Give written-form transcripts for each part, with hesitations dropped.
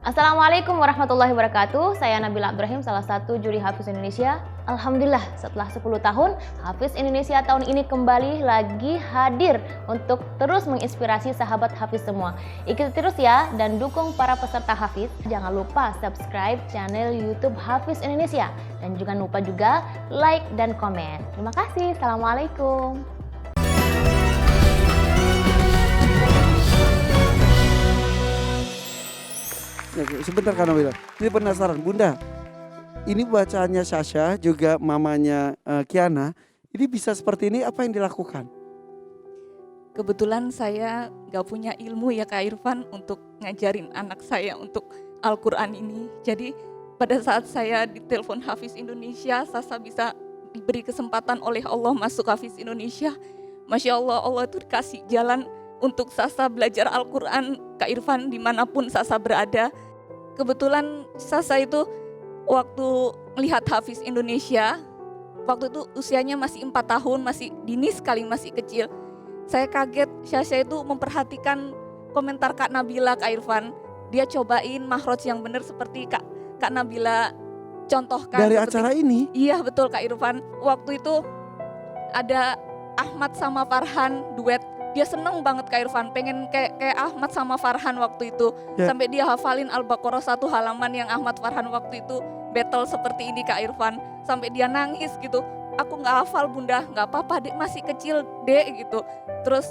Assalamualaikum warahmatullahi wabarakatuh. Saya Nabila Abdurrahim, salah satu juri Hafiz Indonesia. Alhamdulillah, setelah 10 tahun, Hafiz Indonesia tahun ini kembali lagi hadir untuk terus menginspirasi sahabat Hafiz semua. Ikuti terus ya dan dukung para peserta Hafiz. Jangan lupa subscribe channel YouTube Hafiz Indonesia dan jangan lupa juga like dan komen. Terima kasih. Assalamualaikum. Sebentar Kak Nabila, ini penasaran Bunda, ini bacaannya Sasha juga mamanya Kiana, ini bisa seperti ini apa yang dilakukan? Kebetulan saya gak punya ilmu ya Kak Irfan untuk ngajarin anak saya untuk Al-Quran ini. Jadi pada saat saya ditelepon Hafiz Indonesia, Sasa bisa diberi kesempatan oleh Allah masuk Hafiz Indonesia. Masya Allah, Allah itu dikasih jalan untuk Sasa belajar Al-Quran Kak Irfan dimanapun Sasa berada. Kebetulan Sasa itu waktu melihat Hafiz Indonesia, waktu itu usianya masih 4 tahun, masih dini sekali, masih kecil. Saya kaget, Sasa itu memperhatikan komentar Kak Nabila Kak Irfan. Dia cobain mahroj yang benar seperti Kak Nabila contohkan. Dari acara ini? Iya betul Kak Irfan. Waktu itu ada Ahmad sama Farhan duet. Dia seneng banget Kak Irfan, pengen kayak Ahmad sama Farhan waktu itu. Sampai dia hafalin Al-Baqarah 1 halaman yang Ahmad Farhan waktu itu battle seperti ini Kak Irfan. Sampai dia nangis gitu, aku gak hafal Bunda, gak apa-apa dek, masih kecil dek gitu. Terus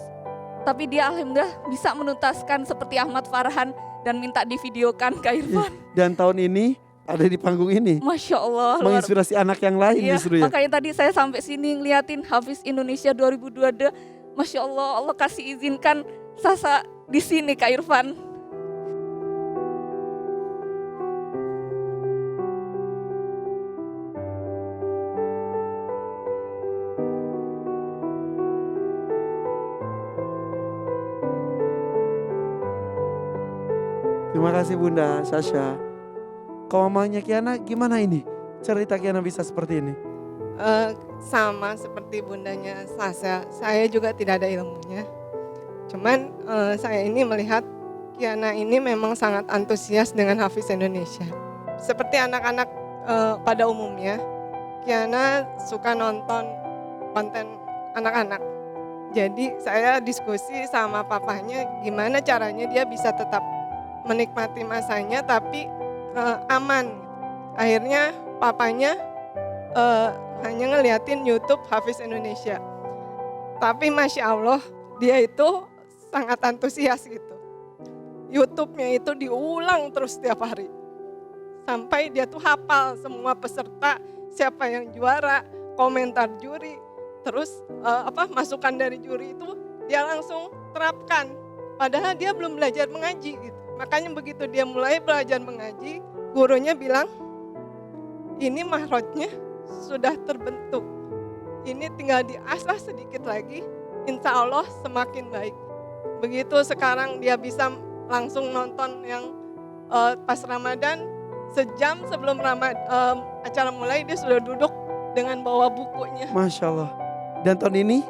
tapi dia alhamdulillah bisa menuntaskan seperti Ahmad Farhan dan minta divideokan Kak Irfan. Dan tahun ini ada di panggung ini. Masya Allah. Menginspirasi anak yang lain iya, justru ya. Makanya tadi saya sampai sini ngeliatin Hafiz Indonesia 2022. Masya Allah, Allah kasih izinkan Sasa di sini Kak Irfan. Terima kasih Bunda Sasha. Kalau mamanya Kiana gimana ini? Cerita Kiana bisa seperti ini? Sama seperti bundanya Sasha, saya juga tidak ada ilmunya. Cuman saya ini melihat Kiana ini memang sangat antusias dengan Hafiz Indonesia. Seperti anak-anak pada umumnya, Kiana suka nonton konten anak-anak. Jadi saya diskusi sama papanya gimana caranya dia bisa tetap menikmati masanya tapi aman. Akhirnya papanya hanya ngeliatin YouTube Hafiz Indonesia. Tapi Masya Allah dia itu sangat antusias gitu. YouTube-nya itu diulang terus setiap hari. Sampai dia tuh hafal semua peserta, siapa yang juara, komentar juri. Terus masukan dari juri itu dia langsung terapkan. Padahal dia belum belajar mengaji gitu. Makanya begitu dia mulai belajar mengaji, gurunya bilang, ini mahrojnya sudah terbentuk. Ini tinggal diasah sedikit lagi, insya Allah semakin baik. Begitu sekarang dia bisa langsung nonton yang pas Ramadan, sejam sebelum acara mulai dia sudah duduk dengan bawa bukunya. Masya Allah. Dan tahun ini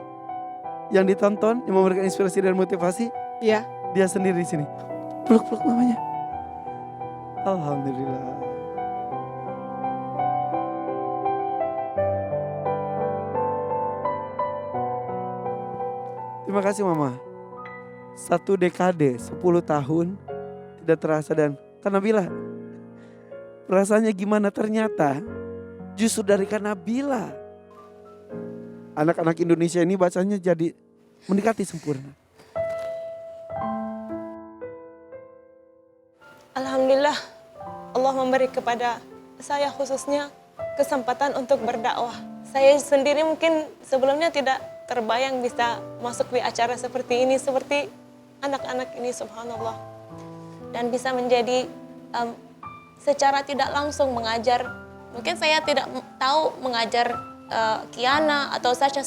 yang ditonton, yang memberikan inspirasi dan motivasi, iya, dia sendiri di sini. Peluk-peluk mamanya. Alhamdulillah. Terima kasih Mama. 1 dekade, 10 tahun tidak terasa dan Kak Nabila, rasanya gimana ternyata justru dari Kak Nabila anak-anak Indonesia ini bacanya jadi mendekati sempurna. Alhamdulillah Allah memberi kepada saya khususnya kesempatan untuk berdakwah. Saya sendiri mungkin sebelumnya tidak terbayang bisa masuk di acara seperti ini, seperti anak-anak ini subhanallah. Dan bisa menjadi secara tidak langsung mengajar. Mungkin saya tidak tahu mengajar Kiana atau Sasha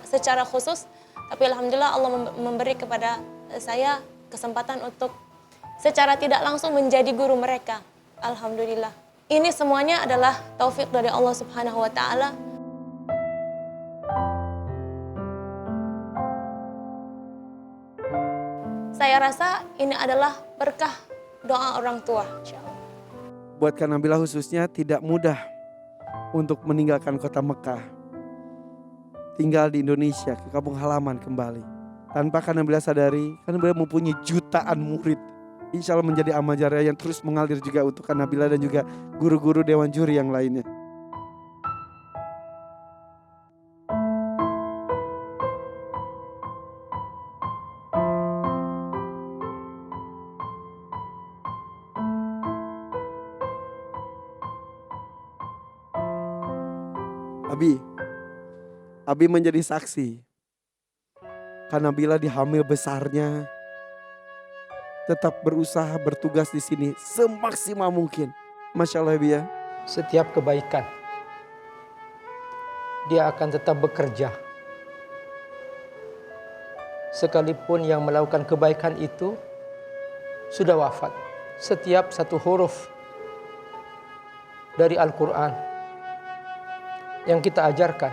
secara khusus. Tapi alhamdulillah Allah memberi kepada saya kesempatan untuk secara tidak langsung menjadi guru mereka. Alhamdulillah. Ini semuanya adalah taufik dari Allah Subhanahu wa taala. Saya rasa ini adalah berkah doa orang tua, insya Allah. Buat Kak Nabila khususnya tidak mudah untuk meninggalkan kota Mekah, tinggal di Indonesia, ke kampung halaman kembali. Tanpa Kak Nabila sadari, Kak Nabila mempunyai jutaan murid. Insya Allah menjadi amal jariah yang terus mengalir juga untuk Kak Nabila dan juga guru-guru dewan juri yang lainnya. Abi menjadi saksi. Kak Nabila di hamil besarnya tetap berusaha bertugas di sini semaksimal mungkin. Masya Allah Abi ya. Setiap kebaikan dia akan tetap bekerja. Sekalipun yang melakukan kebaikan itu sudah wafat. Setiap satu huruf dari Al-Quran yang kita ajarkan,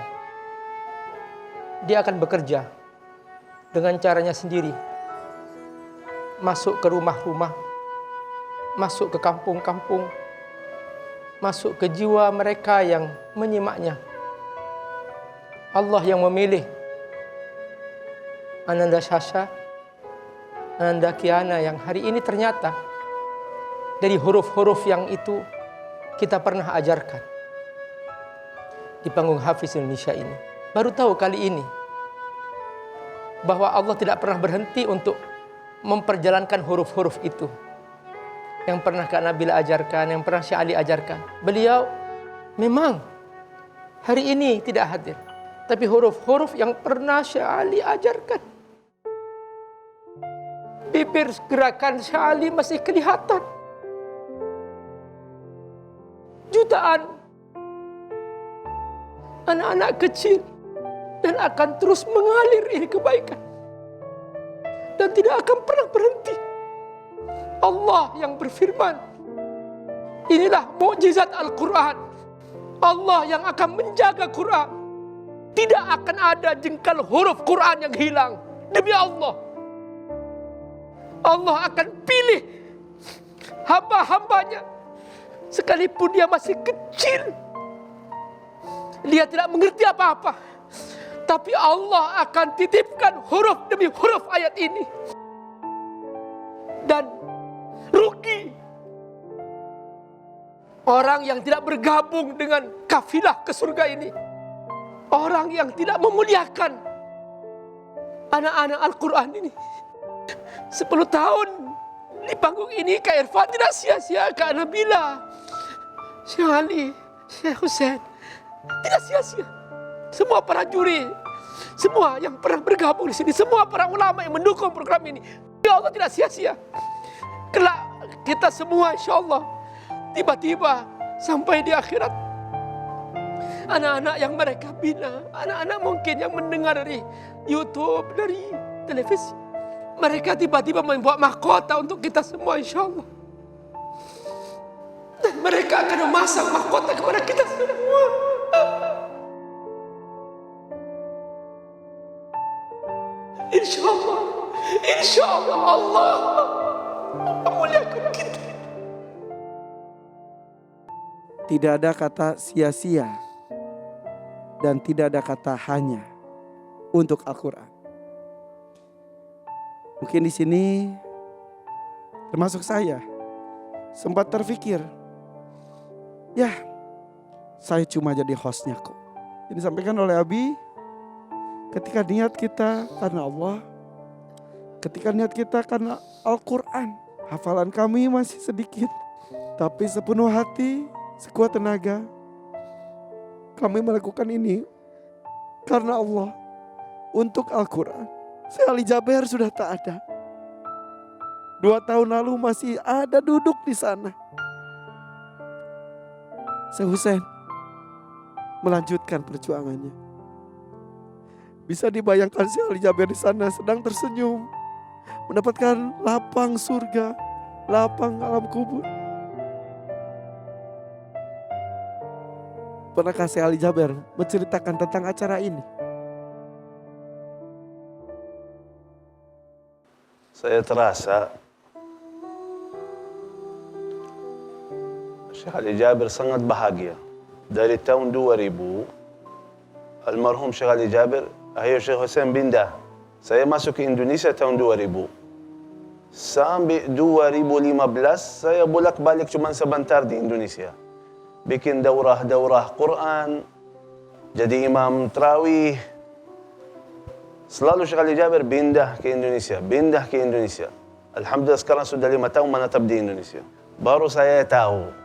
dia akan bekerja dengan caranya sendiri. Masuk ke rumah-rumah, masuk ke kampung-kampung, masuk ke jiwa mereka yang menyimaknya. Allah yang memilih Ananda Shasha, Ananda Kiana yang hari ini ternyata dari huruf-huruf yang itu kita pernah ajarkan di panggung Hafiz Indonesia ini. Baru tahu kali ini bahwa Allah tidak pernah berhenti untuk memperjalankan huruf-huruf itu yang pernah Kak Nabila ajarkan, yang pernah Syekh Ali ajarkan. Beliau memang hari ini tidak hadir, tapi huruf-huruf yang pernah Syekh Ali ajarkan, bibir gerakan Syekh Ali masih kelihatan. Jutaan anak-anak kecil dan akan terus mengalir ini kebaikan dan tidak akan pernah berhenti. Allah yang berfirman, inilah mukjizat Al-Quran. Allah yang akan menjaga Quran. Tidak akan ada jengkal huruf Quran yang hilang. Demi Allah, Allah akan pilih hamba-hambanya sekalipun dia masih kecil, dia tidak mengerti apa-apa, tapi Allah akan titipkan huruf demi huruf ayat ini. Dan rugi orang yang tidak bergabung dengan kafilah ke surga ini, orang yang tidak memuliakan anak-anak Al-Quran ini. 10 tahun di panggung ini Kak Irfan tidak sia-sia, Kak Nabila, Syekh Ali, Syekh Hussein tidak sia-sia. Semua para juri, semua yang pernah bergabung di sini, semua para ulama yang mendukung program ini, ya Allah tidak sia-sia. Kelak kita semua insya Allah tiba-tiba sampai di akhirat, anak-anak yang mereka bina, anak-anak mungkin yang mendengar dari YouTube, dari televisi, mereka tiba-tiba membuat mahkota untuk kita semua insya Allah. Dan mereka akan memasang mahkota kepada kita semua. Insya Allah Allah memuliakan kita. Tidak ada kata sia-sia dan tidak ada kata hanya untuk Al-Quran. Mungkin di sini termasuk saya sempat terpikir, ya saya cuma jadi hostnya kok. Ini disampaikan oleh Abi, ketika niat kita karena Allah, ketika niat kita karena Al-Quran, hafalan kami masih sedikit, tapi sepenuh hati, sekuat tenaga, kami melakukan ini karena Allah, untuk Al-Quran. Syekh Ali Jaber sudah tak ada. 2 tahun lalu masih ada duduk di sana. Syekh Hussein melanjutkan perjuangannya. Bisa dibayangkan Syekh Ali Jaber di sana sedang tersenyum, mendapatkan lapang surga, lapang alam kubur. Pernahkah Syekh Ali Jaber menceritakan tentang acara ini? Saya terasa Syekh Ali Jabir sangat bahagia. Dari tahun 2000, almarhum Syekh Ali Jabir, ayo Syekh Hussein pindah. Saya masuk ke Indonesia tahun 2000. Sampai 2015, saya bolak-balik cuma sebentar di Indonesia. Bikin daurah-daurah Quran, jadi imam tarawih. Selalu Syekh Ali Jabir pindah ke Indonesia. Alhamdulillah sekarang sudah 5 tahun menetap di Indonesia. Baru saya tahu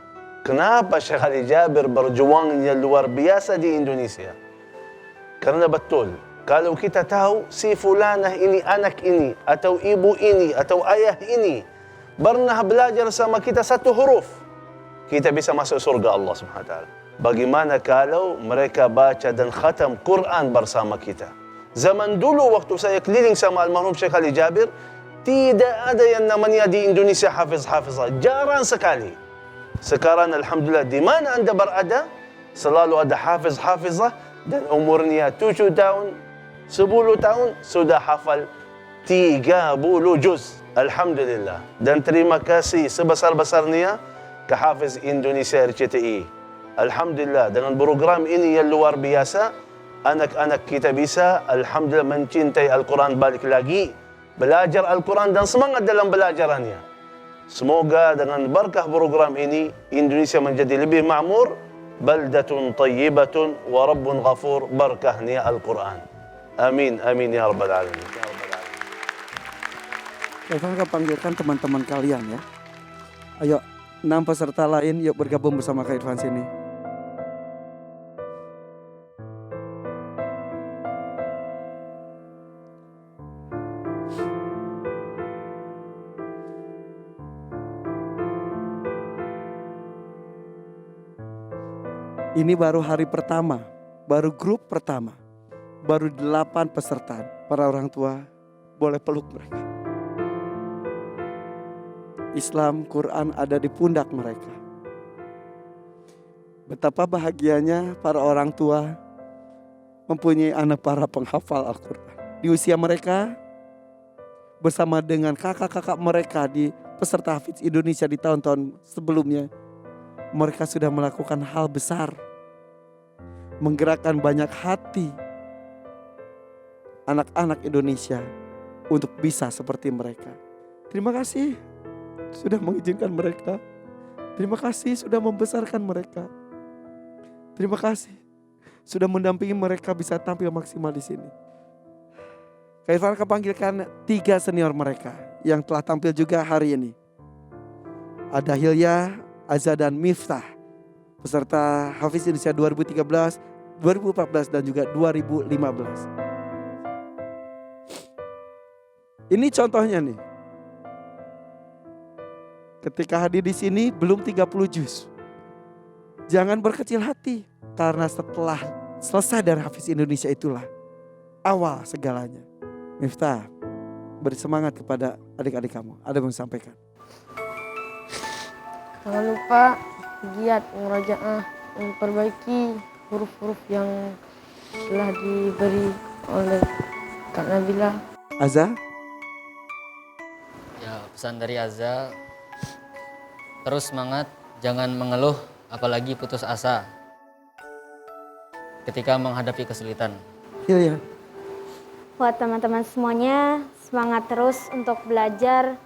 kenapa Syekh Ali Jabir berjuangnya luar biasa di Indonesia. Karena betul, kalau kita tahu si fulanah ini, anak ini, atau ibu ini, atau ayah ini pernah belajar sama kita 1 huruf, kita bisa masuk surga Allah Subhanahu wa taala. Bagaimana kalau mereka baca dan khatam Quran bersama kita? Zaman dulu waktu saya keliling sama almarhum Syekh Ali Jabir, tidak ada yang namanya di Indonesia hafiz-hafizah. Jarang sekali. Sekarang alhamdulillah di mana anda berada, selalu ada hafiz-hafizah dan umurnya 7 tahun, 10 tahun sudah hafal 30 juz. Alhamdulillah. Dan terima kasih sebesar-besarnya ke Hafiz Indonesia RCTI. Alhamdulillah dengan program ini yang luar biasa, anak-anak kita bisa alhamdulillah mencintai Al-Quran balik lagi, belajar Al-Quran dan semangat dalam belajarannya. Semoga dengan berkah program ini Indonesia menjadi lebih makmur, baldatun tayyibatun wa rabbun ghafur, berkahnya Al-Quran. Amin, amin ya rabbal alamin. Saya akan panggilkan teman-teman kalian ya. Ayo, 6 peserta lain yuk bergabung bersama Kak Irfan sini. Ini baru hari pertama, baru grup pertama, baru 8 peserta. Para orang tua boleh peluk mereka. Islam, Quran ada di pundak mereka. Betapa bahagianya para orang tua mempunyai anak para penghafal Al-Quran. Di usia mereka, bersama dengan kakak-kakak mereka di peserta Hafiz Indonesia di tahun-tahun sebelumnya, mereka sudah melakukan hal besar, menggerakkan banyak hati anak-anak Indonesia untuk bisa seperti mereka. Terima kasih sudah mengizinkan mereka. Terima kasih sudah membesarkan mereka. Terima kasih sudah mendampingi mereka bisa tampil maksimal di sini. Kak Irfan akan panggilkan 3 senior mereka yang telah tampil juga hari ini. Ada Hilya, Azza dan Miftah, peserta Hafiz Indonesia 2013, 2014 dan juga 2015. Ini contohnya nih. Ketika hadir di sini belum 30 juz. Jangan berkecil hati karena setelah selesai dari Hafiz Indonesia itulah awal segalanya. Miftah, beri semangat kepada adik-adik kamu. Ada yang sampaikan. Jangan lupa giat murojaah, memperbaiki huruf-huruf yang telah diberi oleh Kak Nabila. Azza? Ya, pesan dari Azza, terus semangat, jangan mengeluh, apalagi putus asa ketika menghadapi kesulitan. Hilya. Buat teman-teman semuanya, semangat terus untuk belajar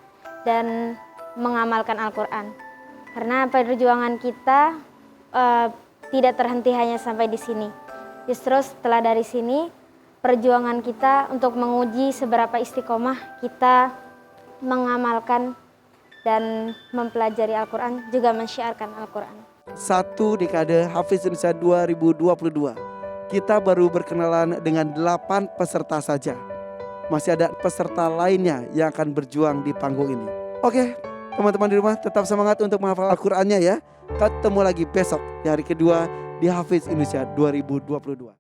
dan mengamalkan Al-Quran. Karena perjuangan kita tidak terhenti hanya sampai di sini. Justru setelah dari sini, perjuangan kita untuk menguji seberapa istiqomah kita mengamalkan dan mempelajari Al-Quran, juga mensyiarkan Al-Quran. 1 dekade Hafiz Indonesia 2022. Kita baru berkenalan dengan 8 peserta saja. Masih ada peserta lainnya yang akan berjuang di panggung ini. Oke, teman-teman di rumah tetap semangat untuk menghafal Al-Qurannya ya. Ketemu lagi besok di hari kedua di Hafiz Indonesia 2022.